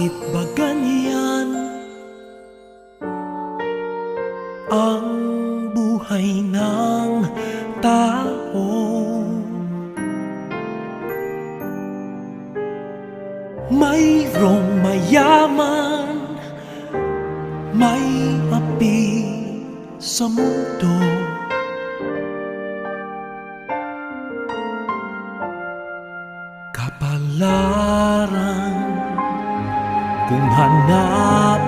Bakit ba ganyan ang buhay ng tao? Mayroong mayaman, may api sa mundo. Kapalaran kung hanap